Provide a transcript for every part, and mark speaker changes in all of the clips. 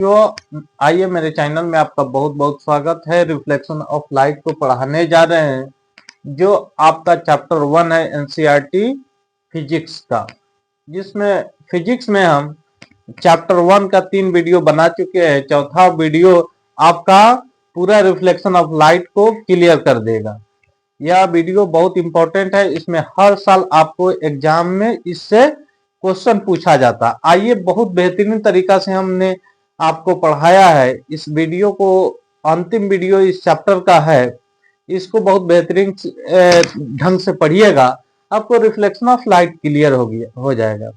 Speaker 1: तो आइए मेरे चैनल में आपका बहुत बहुत स्वागत है। रिफ्लेक्शन ऑफ लाइट को पढ़ाने जा रहे हैं जो आपका चैप्टर 1 है एनसीईआरटी फिजिक्स का, जिसमें फिजिक्स में हम चैप्टर 1 का 3 वीडियो बना चुके हैं। चौथा वीडियो आपका पूरा रिफ्लेक्शन ऑफ लाइट को क्लियर कर देगा। यह वीडियो बहुत इंपॉर्टेंट है, इसमें हर साल आपको एग्जाम में इससे क्वेश्चन पूछा जाता। आइए बहुत बेहतरीन तरीका से हमने आपको पढ़ाया है। इस वीडियो को अंतिम वीडियो इस चैप्टर का है, इसको बहुत बेहतरीन ढंग से पढ़िएगा, आपको रिफ्लेक्शन ऑफ लाइट क्लियर हो जाएगा।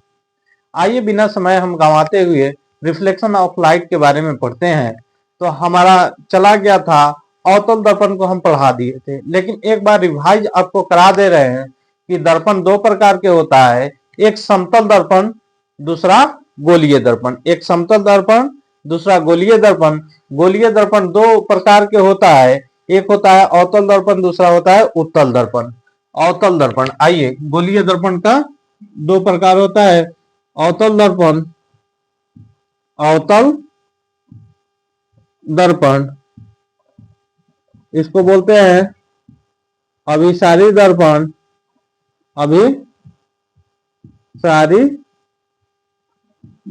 Speaker 1: आइए बिना समय हम गंवाते हुए रिफ्लेक्शन ऑफ लाइट के बारे में पढ़ते हैं। तो हमारा चला गया था, अवतल दर्पण को हम पढ़ा दिए थे, लेकिन एक बार रिवाइज आपको करा दे रहे हैं कि दर्पण दो प्रकार के होता है, एक समतल दर्पण, दूसरा गोलीय दर्पण। एक समतल दर्पण, दूसरा गोलीय दर्पण। गोलीय दर्पण दो प्रकार के होता है, एक होता है अवतल दर्पण, दूसरा होता है उत्तल दर्पण। अवतल दर्पण, आइए गोलीय दर्पण का दो प्रकार होता है, अवतल दर्पण, अवतल दर्पण, इसको बोलते हैं अभिसारी दर्पण, अभिसारी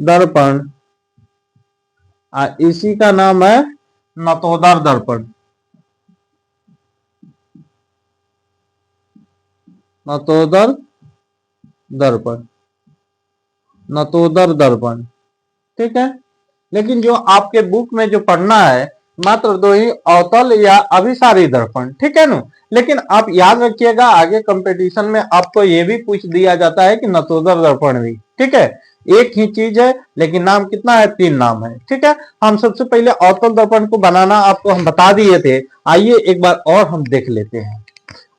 Speaker 1: दर्पण। इसी का नाम है नतोदर दर्पण, नतोदर दर्पण, नतोदर दर्पण। ठीक है, लेकिन जो आपके बुक में जो पढ़ना है मात्र दो ही, अवतल या अभिसारी दर्पण। ठीक है ना, लेकिन आप याद रखिएगा आगे कंपटीशन में आपको ये भी पूछ दिया जाता है कि नतोदर दर्पण भी। ठीक है, एक ही चीज है लेकिन नाम कितना है, 3 नाम है। ठीक है, हम सबसे पहले अवतल दर्पण को बनाना आपको हम बता दिए थे। आइए एक बार और हम देख लेते हैं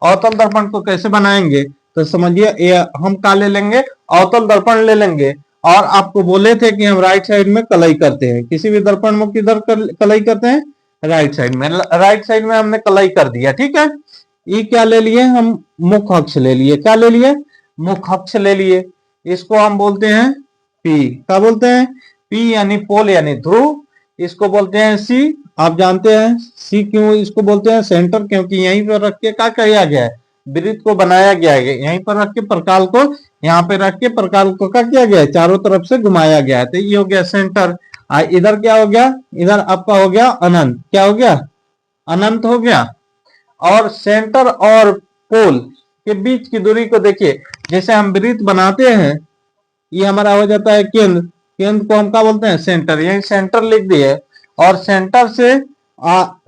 Speaker 1: अवतल दर्पण को कैसे बनाएंगे। तो समझिए, हम क्या ले लेंगे, अवतल दर्पण ले लेंगे, और आपको बोले थे कि हम राइट साइड में कलई करते हैं। किसी भी दर्पण में किधर कलई करते हैं, राइट साइड में। राइट साइड में हमने कलई कर दिया। ठीक है, ये क्या ले लिए हम, मुख्य अक्ष ले लिए। क्या ले लिए, मुख्य अक्ष ले लिए। इसको हम बोलते हैं पी। क्या बोलते हैं, पी यानी पोल यानी ध्रुव। इसको बोलते हैं सी। आप जानते हैं सी क्यों इसको बोलते हैं, सेंटर, क्योंकि यहीं पर रख के क्या किया गया है, वृत्त को बनाया गया है। यहीं पर रख के प्रकाल को, यहाँ पे रख के प्रकाल को क्या किया गया है, चारों तरफ से घुमाया गया है। तो ये हो गया सेंटर। इधर क्या हो गया, इधर आपका हो गया अनंत। क्या हो गया, अनंत हो गया। और सेंटर और पोल के बीच की दूरी को देखिए, जैसे हम वृत्त बनाते हैं, ये हमारा हो जाता है केंद्र। केंद्र को हम क्या बोलते हैं, सेंटर। यही सेंटर लिख दिए। और सेंटर से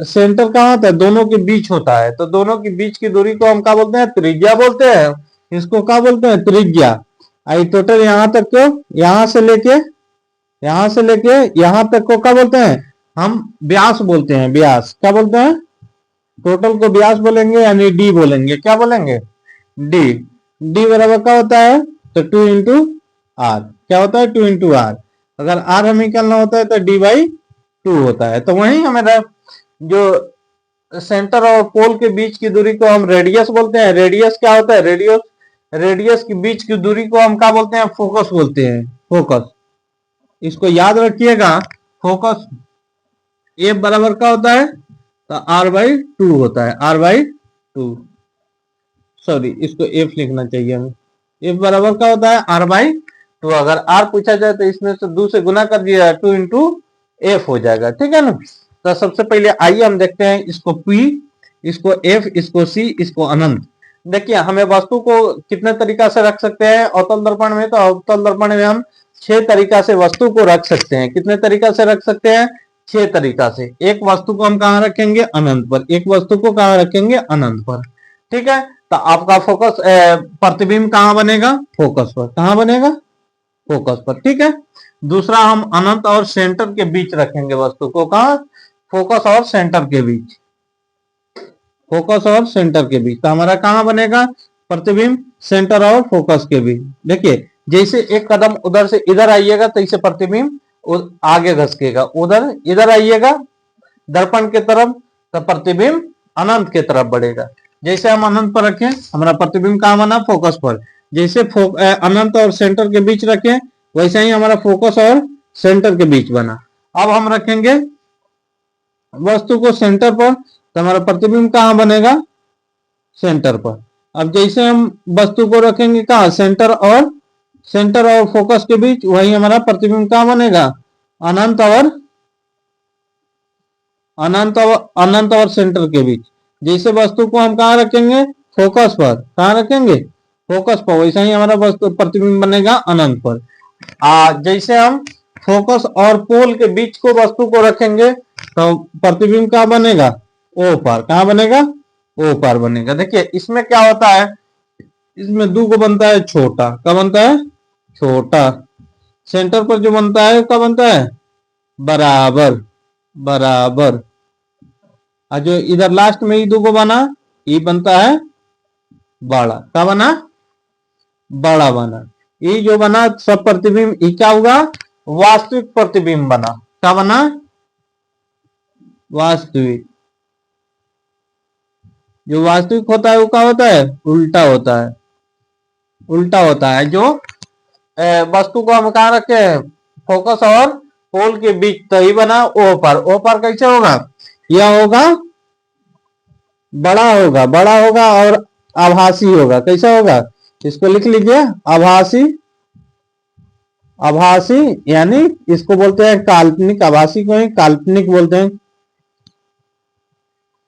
Speaker 1: सेंटर कहाँ होता है, दोनों के बीच होता है। तो दोनों के बीच की दूरी को हम क्या बोलते हैं, त्रिज्या बोलते हैं। इसको क्या बोलते हैं, त्रिज्या। आई टोटल यहाँ तक को, यहाँ से लेके यहाँ तक को क्या बोलते हैं, हम व्यास बोलते हैं। व्यास क्या बोलते हैं, टोटल को व्यास बोलेंगे यानी डी बोलेंगे। क्या बोलेंगे, डी। डी बराबर क्या होता है, तो 2 इंटू आर। क्या होता है, 2 इंटू आर। अगर आर हमें निकालना होता है तो डी बाई 2 होता है। तो वही हमें जो सेंटर और पोल के बीच की दूरी को हम रेडियस बोलते हैं। रेडियस क्या होता है, रेडियस के बीच की दूरी को हम क्या बोलते हैं, फोकस बोलते हैं। फोकस, इसको याद रखिएगा। फोकस एफ बराबर क्या होता है, तो आर बाई 2 होता है। आर बाई 2, सॉरी इसको एफ लिखना चाहिए हमें। एफ बराबर क्या होता है, आर बाई 2। अगर आर पूछा जाए तो इसमें से 2 से गुना कर दिया, 2 इंटू एफ हो जाएगा। ठीक है ना। तो सबसे पहले आइए हम देखते हैं इसको पी, इसको एफ, इसको सी, इसको अनंत। देखिए हमें वस्तु को कितने तरीका से रख सकते हैं अवतल दर्पण में। तो अवतल दर्पण में हम 6 तरीका से वस्तु को रख सकते हैं। कितने तरीका से रख सकते हैं, 6 तरीका से। एक वस्तु को हम कहाँ रखेंगे, अनंत पर। एक वस्तु को कहाँ रखेंगे, अनंत पर। ठीक है, तो आपका फोकस प्रतिबिंब कहाँ बनेगा, फोकस पर। कहाँ बनेगा, फोकस पर। ठीक है, दूसरा हम अनंत और सेंटर के बीच रखेंगे वस्तु को। कहाँ, फोकस और सेंटर के बीच। फोकस और सेंटर के बीच, तो हमारा कहाँ बनेगा, प्रतिबिंब सेंटर और फोकस के बीच। देखिए जैसे एक कदम उधर से इधर आइएगा तो इसे प्रतिबिंब आगे घसकेगा, उधर इधर आइएगा दर्पण के तरफ तो प्रतिबिंब अनंत के तरफ बढ़ेगा। जैसे हम अनंत पर रखें, हमारा प्रतिबिंब कहाँ बना, फोकस पर। जैसे अनंत और सेंटर के बीच रखें, वैसे ही हमारा फोकस और सेंटर के बीच बना। अब हम रखेंगे वस्तु को सेंटर पर, तो हमारा प्रतिबिंब कहाँ बनेगा? सेंटर पर। अब जैसे हम वस्तु को रखेंगे कहाँ? सेंटर और फोकस के बीच, वही हमारा प्रतिबिंब कहाँ बनेगा? अनंत और सेंटर के बीच। जैसे वस्तु को हम कहाँ रखेंगे? फोकस पर। कहाँ रखेंगे? फोकस पर। वैसा ही हमारा वस्तु प्रतिबिंब बनेगा अनंत पर। जैसे हम फोकस और पोल के बीच को वस्तु को रखेंगे तो प्रतिबिंब कहाँ बनेगा? ओ पर। कहाँ बनेगा? ओ पर बनेगा। देखिए इसमें क्या होता है, इसमें दो को बनता है छोटा। क्या बनता है? छोटा। सेंटर पर जो बनता है क्या बनता है? बराबर। बराबर। और जो इधर लास्ट में ये दो को बना, ये बनता है बड़ा। क्या बना? बड़ा बना। ये जो बना सब प्रतिबिंब, ये क्या होगा? वास्तविक प्रतिबिंब बना। क्या बना? वास्तविक। जो वास्तविक होता है वो क्या होता है? उल्टा होता है। उल्टा होता है। जो वस्तु को हम कहाँ रखे हैं? फोकस और पोल के बीच, तो ही बना ओ पर। ओ पर कैसे होगा? यह होगा बड़ा होगा। बड़ा होगा और आभासी होगा। कैसा होगा? इसको लिख लीजिए, आभासी। आभासी यानी इसको बोलते हैं काल्पनिक। आभासी को ही काल्पनिक बोलते हैं।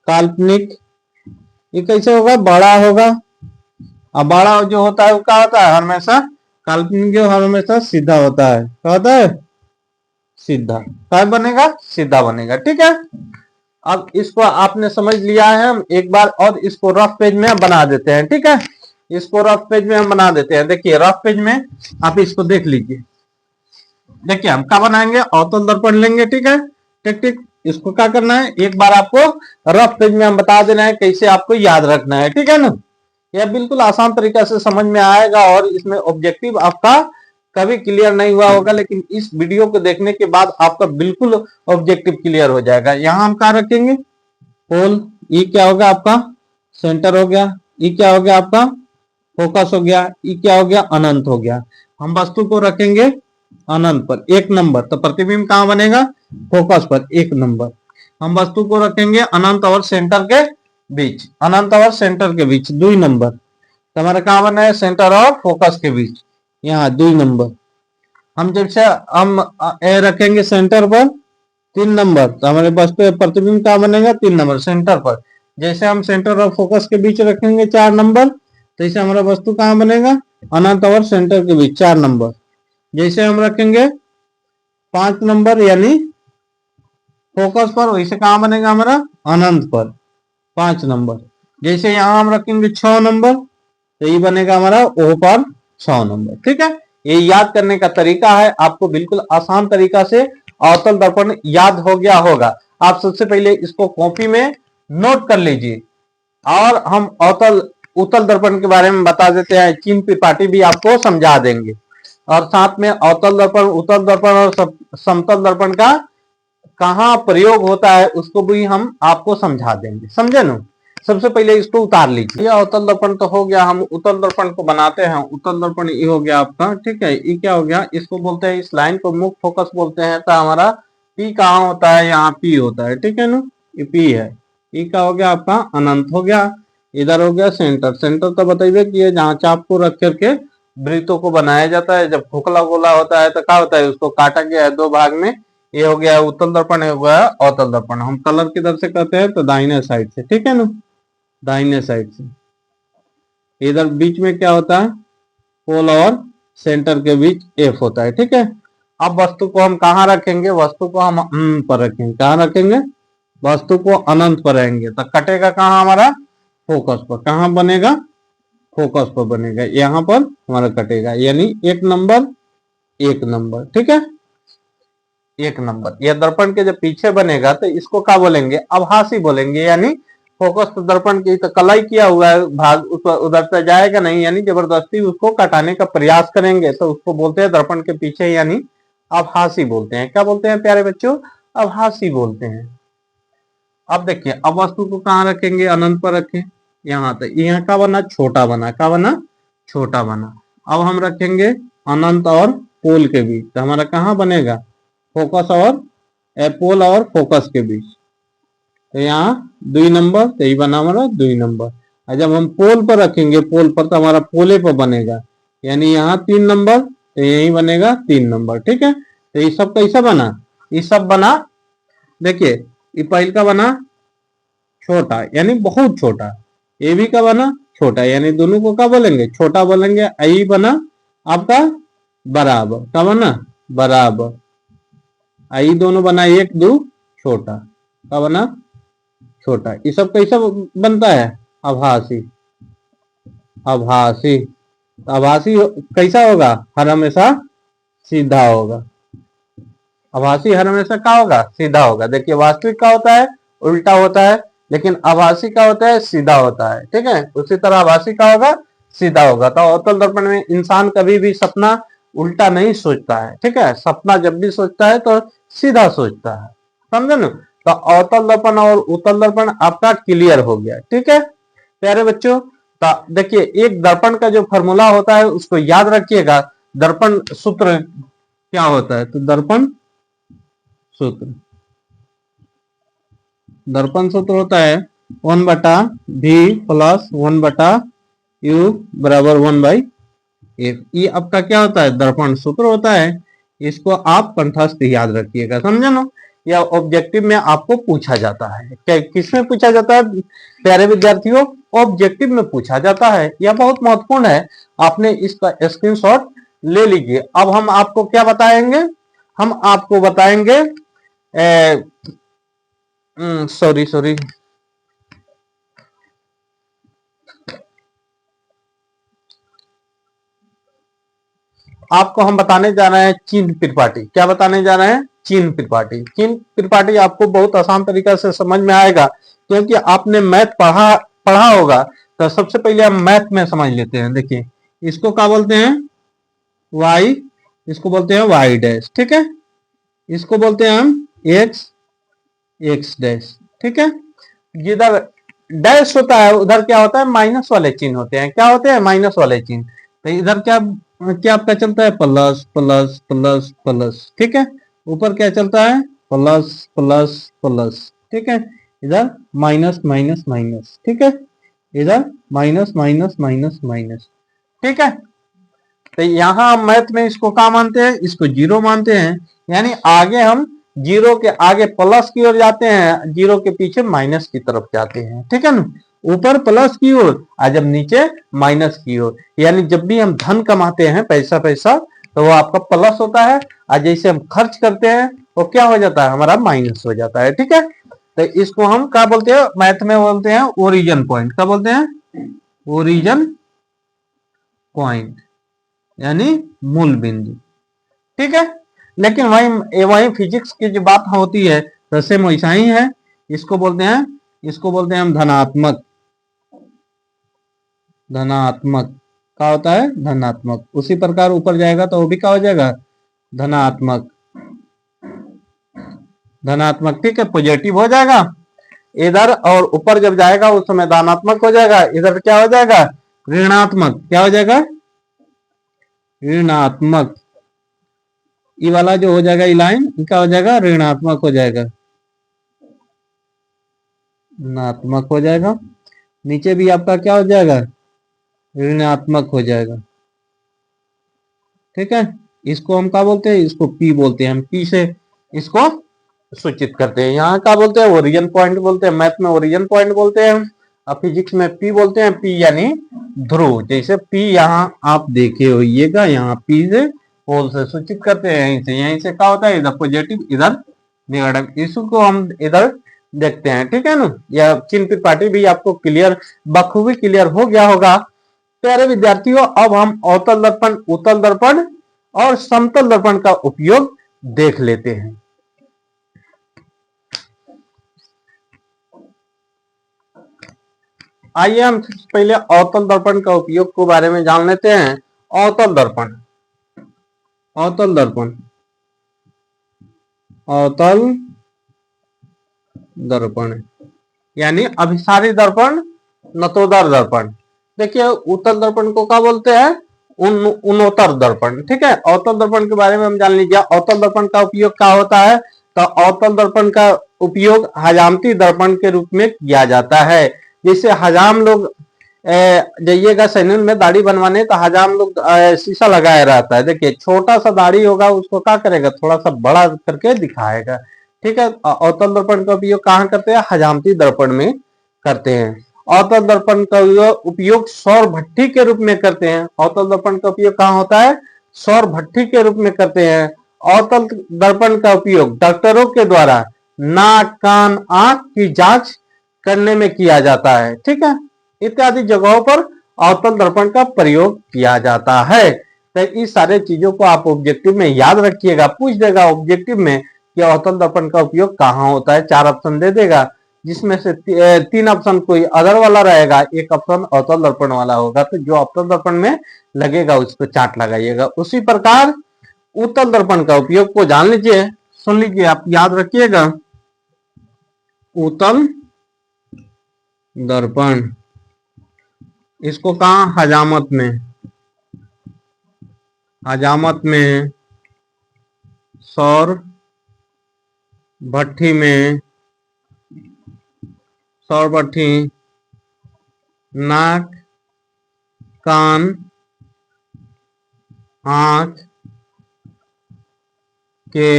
Speaker 1: काल्पनिक। ये कैसे होगा? बड़ा होगा। अब बड़ा जो होता है वो क्या होता है? हमेशा काल्पनिक जो हमेशा सीधा होता है। क्या होता है? सीधा। क्या बनेगा? सीधा बनेगा। ठीक है, अब इसको आपने समझ लिया है। हम एक बार और इसको रफ पेज में बना देते हैं। ठीक है, इसको रफ पेज में हम बना देते हैं। देखिए रफ पेज में आप इसको देख लीजिए। देखिए हम क्या बनाएंगे? अवतल दर्पण लेंगे। ठीक है, ठीक ठीक। इसको क्या करना है, एक बार आपको रफ पेज में हम बता देना है कैसे आपको याद रखना है। ठीक है ना, यह बिल्कुल आसान तरीका से समझ में आएगा और इसमें ऑब्जेक्टिव आपका कभी क्लियर नहीं हुआ होगा, लेकिन इस वीडियो को देखने के बाद आपका बिल्कुल ऑब्जेक्टिव क्लियर हो जाएगा। यहां हम क्या रखेंगे? पोल। ये क्या होगा आपका? सेंटर हो गया। ये क्या हो गया आपका? फोकस हो गया। ये क्या हो गया? अनंत हो गया। हम वस्तु को रखेंगे अनंत पर, 1 नंबर। तो प्रतिबिंब कहां बनेगा? फोकस पर, 1 नंबर। हम वस्तु को रखेंगे अनंत और सेंटर के बीच। अनंत और सेंटर के बीच 2 नंबर। तो हमारा कहां बना है? सेंटर और फोकस के बीच, यहाँ 2 नंबर। हम जब से हम ए रखेंगे सेंटर पर 3 नंबर, तो हमारे वस्तु प्रतिबिंब कहां बनेगा? 3 नंबर सेंटर पर। जैसे हम सेंटर और फोकस के बीच रखेंगे 4 नंबर, तो इसे हमारा वस्तु कहां बनेगा? अनंत और सेंटर के बीच 4 नंबर। जैसे हम रखेंगे 5 नंबर यानी फोकस पर, वैसे कहां बनेगा हमारा? अनंत पर 5 नंबर। जैसे यहां हम रखेंगे 6 नंबर, तो ये बनेगा हमारा ओ पर 6 नंबर। ठीक है, ये याद करने का तरीका है। आपको बिल्कुल आसान तरीका से अवतल दर्पण याद हो गया होगा। आप सबसे पहले इसको कॉपी में नोट कर लीजिए और हम अवतल उत्तल दर्पण के बारे में बता देते हैं। चिन्ह पिपाटी भी आपको समझा देंगे और साथ में अवतल दर्पण, उत्तल दर्पण और समतल दर्पण का कहाँ प्रयोग होता है उसको भी हम आपको समझा देंगे। समझे ना? सबसे पहले इसको उतार लीजिए। ये अवतल दर्पण तो हो गया, हम उत्तल दर्पण को बनाते हैं। उत्तल दर्पण ये हो गया आपका। ठीक है, ये क्या हो गया? इसको बोलते हैं, इस लाइन को मुख्य फोकस बोलते हैं। तो हमारा पी कहाँ होता है? यहाँ पी होता है। ठीक है ना, ये पी है। ये क्या हो गया आपका? अनंत हो गया। इधर हो गया सेंटर। सेंटर तो बताइए कि ये जहाँ चाप को रख करके वृत्तों को बनाया जाता है। जब खोखला गोला होता है तो क्या होता है? उसको काटा गया है 2 भाग में। ये हो गया उत्तल दर्पण, हो गया अवतल दर्पण। हम कलर किधर से करते हैं? तो दाहिने साइड से। ठीक है ना, दाहिने साइड से। इधर बीच में क्या होता है? पोल और सेंटर के बीच एफ होता है। ठीक है, अब वस्तु को हम कहाँ रखेंगे? वस्तु को हम पर रखेंगे। कहाँ रखेंगे? वस्तु को अनंत पर रहेंगे तो कटेगा कहाँ हमारा? फोकस पर। कहाँ बनेगा? फोकस पर बनेगा। यहाँ पर हमारा कटेगा, यानी 1 नंबर 1 नंबर। ठीक है, 1 नंबर। यह दर्पण के जब पीछे बनेगा तो इसको क्या बोलेंगे? आभासी बोलेंगे। यानी फोकस तो दर्पण की तो कलाई किया हुआ है भाग, उधर से जाएगा नहीं, यानी जबरदस्ती उसको कटाने का प्रयास करेंगे तो उसको बोलते हैं दर्पण के पीछे, यानी आभासी बोलते हैं। क्या बोलते हैं प्यारे बच्चों? आभासी बोलते हैं। अब देखिए, अब वस्तु को कहाँ रखेंगे? अनंत पर रखें। यहाँ तक, यहाँ का बना छोटा बना। क्या बना? छोटा बना। अब हम रखेंगे अनंत और पोल के बीच, तो हमारा कहाँ बनेगा? फोकस और पोल और फोकस के बीच। तो यहाँ 2 नंबर, तो ये बना हमारा 2 नंबर। और जब हम पोल पर रखेंगे, पोल पर, तो हमारा पोले पर बनेगा, यानी यहाँ 3 नंबर, तो यही बनेगा 3 नंबर। ठीक है, तो ये सब कैसा बना, ये सब बना, देखिए ये पहल का बना छोटा, यानी बहुत छोटा। ये भी का बना छोटा, यानी दोनों को क्या बोलेंगे, छोटा बोलेंगे। आई बना आपका बराबर, क्या बना बराबर। आई दोनों बना 1 2 छोटा, क्या बना छोटा। ये सब कैसा बनता है, आभासी। आभासी, आभासी कैसा होगा, हर हमेशा सीधा होगा। आभासी हर हमेशा क्या होगा, सीधा होगा। देखिए वास्तविक का होता है उल्टा होता है, लेकिन आभासी का होता है सीधा होता है। ठीक है, उसी तरह आभासी का होगा सीधा होगा। तो अवतल दर्पण में इंसान कभी भी सपना उल्टा नहीं सोचता है। ठीक है, सपना जब भी सोचता है तो सीधा सोचता है, समझे ना। तो अवतल दर्पण और उत्तल दर्पण आपका क्लियर हो गया। ठीक है प्यारे बच्चों, तो देखिए एक दर्पण का जो फॉर्मूला होता है उसको याद रखिएगा। दर्पण सूत्र क्या होता है, तो दर्पण सूत्र, दर्पण सूत्र होता है 1/v प्लस 1/u बराबर 1/f। ये आपका क्या होता है, दर्पण सूत्र होता है। इसको आप कंठस्थ याद रखिएगा, समझे ना। या ऑब्जेक्टिव में आपको पूछा जाता है। किसमें पूछा जाता है प्यारे विद्यार्थियों, ऑब्जेक्टिव में पूछा जाता है। यह बहुत महत्वपूर्ण है, आपने इसका स्क्रीनशॉट ले लीजिए। अब हम आपको क्या बताएंगे, हम आपको बताएंगे सॉरी आपको हम बताने जा रहे हैं चिन्ह त्रिपाठी। क्या बताने जा रहे हैं, चिन्ह त्रिपाठी। चिन्ह त्रिपाठी आपको बहुत आसान तरीका से समझ में आएगा, क्योंकि आपने मैथ पढ़ा होगा। तो सबसे पहले हम मैथ में समझ लेते हैं। देखिए इसको क्या बोलते हैं, y, इसको बोलते हैं y डैश। ठीक है, इसको बोलते हैं हम x डैश। ठीक है, जिधर डैश होता है उधर क्या होता है, माइनस वाले चिन्ह होते हैं। क्या होते हैं, माइनस वाले चिन्ह। तो इधर क्या क्या आपका चलता है, प्लस प्लस प्लस प्लस। ठीक है, ऊपर क्या चलता है, प्लस प्लस प्लस। ठीक है, इधर माइनस माइनस माइनस। ठीक है, इधर माइनस माइनस माइनस माइनस। ठीक है, तो यहां हम मैथ में इसको क्या मानते हैं, इसको 0 मानते हैं। यानी आगे हम 0 के आगे प्लस की ओर जाते हैं, 0 के पीछे माइनस की तरफ जाते हैं। ठीक है ना, ऊपर प्लस की ओर और जब नीचे माइनस की ओर। यानी जब भी हम धन कमाते हैं, पैसा पैसा, तो वो आपका प्लस होता है, और जैसे हम खर्च करते हैं वो क्या हो जाता है, हमारा माइनस हो जाता है। ठीक है, तो इसको हम क्या बोलते हैं, मैथ में बोलते हैं ओरिजन पॉइंट। क्या बोलते हैं, ओरिजन पॉइंट, यानी मूल बिंदु। ठीक है, लेकिन वही फिजिक्स की जो बात होती है तो सेम वैसा ही है। इसको बोलते हैं हम धनात्मक। धनात्मक क्या होता है, धनात्मक। उसी प्रकार ऊपर जाएगा तो वो भी क्या हो जाएगा, धनात्मक। धनात्मक, ठीक है, पॉजिटिव हो जाएगा इधर, और ऊपर जब जाएगा उस समय धनात्मक हो जाएगा। इधर क्या हो जाएगा, ऋणात्मक। क्या हो जाएगा, ऋणात्मक। ये वाला जो हो जाएगा, ये लाइन क्या हो जाएगा, ऋणात्मक हो जाएगा, ऋणात्मक हो जाएगा। नीचे भी आपका क्या हो जाएगा, ऋणात्मक हो जाएगा। ठीक है, इसको हम क्या बोलते हैं, इसको पी बोलते हैं। हम पी से इसको सूचित करते हैं। यहाँ क्या बोलते हैं, ओरिजिन पॉइंट बोलते हैं। मैथ में ओरिजिन पॉइंट बोलते हैं, और फिजिक्स में पी बोलते हैं। पी यानी ध्रुव। जैसे पी यहाँ आप देखे होइएगा, यहाँ पी से पोल से सूचित करते हैं। यहीं से क्या होता है, इधर पॉजिटिव इधर नेगेटिव। इसको हम इधर देखते हैं। ठीक है ना, यह चिन्ह त्रिपाठी भी आपको क्लियर, बखूबी क्लियर हो गया होगा। प्यारे विद्यार्थियों, अब हम अवतल दर्पण, उत्तल दर्पण और समतल दर्पण का उपयोग देख लेते हैं। आइए हम पहले अवतल दर्पण का उपयोग के बारे में जान लेते हैं। अवतल दर्पण, अवतल दर्पण, अवतल दर्पण यानी अभिसारी दर्पण, नतोदर दर्पण। देखिए उत्तल दर्पण को क्या बोलते हैं, उन्नोत्तर दर्पण। ठीक है, अवतल दर्पण के बारे में हम जान लीजिए। अवतल दर्पण का उपयोग क्या होता है, तो अवतल दर्पण का उपयोग हजामती दर्पण के रूप में किया जाता है। जैसे हजाम लोग जाइएगा सैलून में दाढ़ी बनवाने तो हजाम लोग शीशा लगाया रहता है। देखिए छोटा सा दाढ़ी होगा उसको क्या करेगा, थोड़ा सा बड़ा करके दिखाएगा। ठीक है, अवतल दर्पण का उपयोग कहाँ करते हैं, हजामती दर्पण में करते हैं। अवतल दर्पण का उपयोग सौर भट्ठी के रूप में करते हैं। अवतल दर्पण का उपयोग कहाँ होता है, सौर भट्ठी के रूप में करते हैं। अवतल दर्पण का उपयोग डॉक्टरों के द्वारा नाक कान आंख की जांच करने में किया जाता है। ठीक है, इत्यादि जगहों पर अवतल दर्पण का प्रयोग किया जाता है। तो इस सारे चीजों को आप ऑब्जेक्टिव में याद रखिएगा, पूछ देगा ऑब्जेक्टिव में कि अवतल दर्पण का उपयोग कहाँ होता है। 4 ऑप्शन दे देगा, जिसमें से 3 ऑप्शन कोई अदर वाला रहेगा, 1 ऑप्शन अवतल दर्पण वाला होगा। तो जो अवतल दर्पण में लगेगा उस पर चार्ट लगाइएगा। उसी प्रकार उत्तल दर्पण का उपयोग को जान लीजिए, सुन लीजिए, आप याद रखिएगा। उत्तल दर्पण इसको कहा, हजामत में, हजामत में, सौर भट्ठी में, सौर भट्ठी, नाक कान आंख के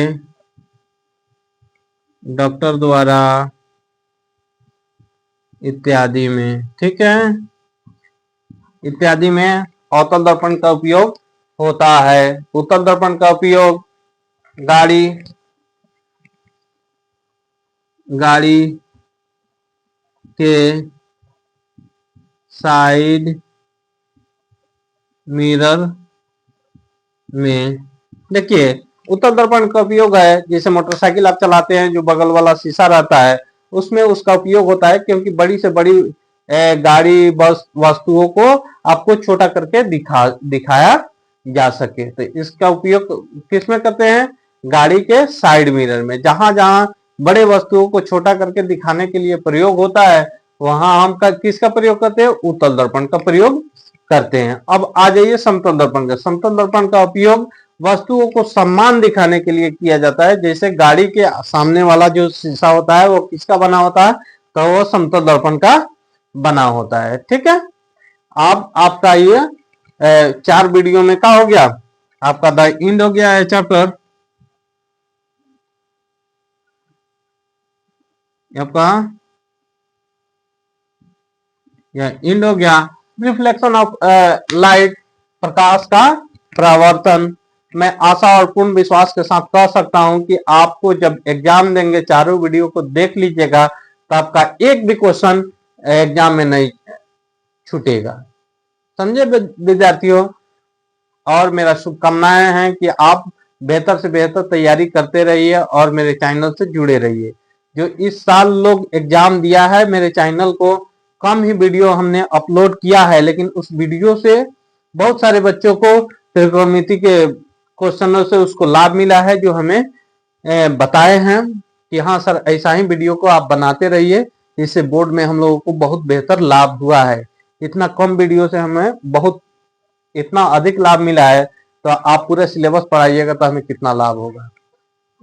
Speaker 1: डॉक्टर द्वारा इत्यादि में। ठीक है, इत्यादि में अवतल दर्पण का उपयोग होता है। उत्तल दर्पण का उपयोग गाड़ी के साइड मिरर में, देखिए उत्तल दर्पण का उपयोग है, जैसे मोटरसाइकिल आप चलाते हैं जो बगल वाला शीशा रहता है उसमें उसका उपयोग होता है, क्योंकि बड़ी से बड़ी गाड़ी बस वस्तुओं को आपको छोटा करके दिखाया जा सके। तो इसका उपयोग किस में करते हैं, गाड़ी के साइड मिरर में। जहां जहां बड़े वस्तुओं को छोटा करके दिखाने के लिए प्रयोग होता है वहां हम किसका प्रयोग करते हैं, उत्तल दर्पण का प्रयोग करते हैं। अब आ जाइए समतल दर्पण का। समतल दर्पण का उपयोग वस्तुओं को सम्मान दिखाने के लिए किया जाता है। जैसे गाड़ी के सामने वाला जो शीशा होता है वो किसका बना होता है, तो वो समतल दर्पण का बना होता है। ठीक है, अब आपका ये 4 वीडियो में क्या हो गया, आपका द एंड हो गया है चैप्टर आपका, यह एंड हो गया। रिफ्लेक्शन ऑफ लाइट, प्रकाश का परावर्तन। मैं आशा और पूर्ण विश्वास के साथ कह सकता हूं कि आपको जब एग्जाम देंगे चारों वीडियो को देख लीजिएगा तो आपका एक भी क्वेश्चन एग्जाम में नहीं छूटेगा। समझे विद्यार्थियों, और मेरा शुभकामनाएं हैं कि आप बेहतर से बेहतर तैयारी करते रहिए और मेरे चैनल से जुड़े रहिए। जो इस साल लोग एग्जाम दिया है, मेरे चैनल को कम ही वीडियो हमने अपलोड किया है, लेकिन उस वीडियो से बहुत सारे बच्चों को त्रिकोणमिति के क्वेश्चनों से उसको लाभ मिला है, जो हमें बताए हैं कि हाँ सर ऐसा ही वीडियो को आप बनाते रहिए, इससे बोर्ड में हम लोगों को बहुत बेहतर लाभ हुआ है। इतना कम वीडियो से हमें बहुत इतना अधिक लाभ मिला है, तो आप पूरा सिलेबस पढ़ाइएगा तो हमें कितना लाभ होगा।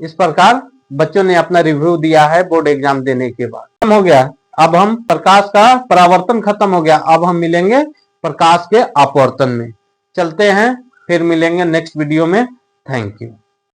Speaker 1: इस प्रकार बच्चों ने अपना रिव्यू दिया है बोर्ड एग्जाम देने के बाद। खत्म हो गया, अब हम प्रकाश का परावर्तन खत्म हो गया, अब हम मिलेंगे प्रकाश के अपवर्तन में। चलते हैं, फिर मिलेंगे नेक्स्ट वीडियो में। Thank you.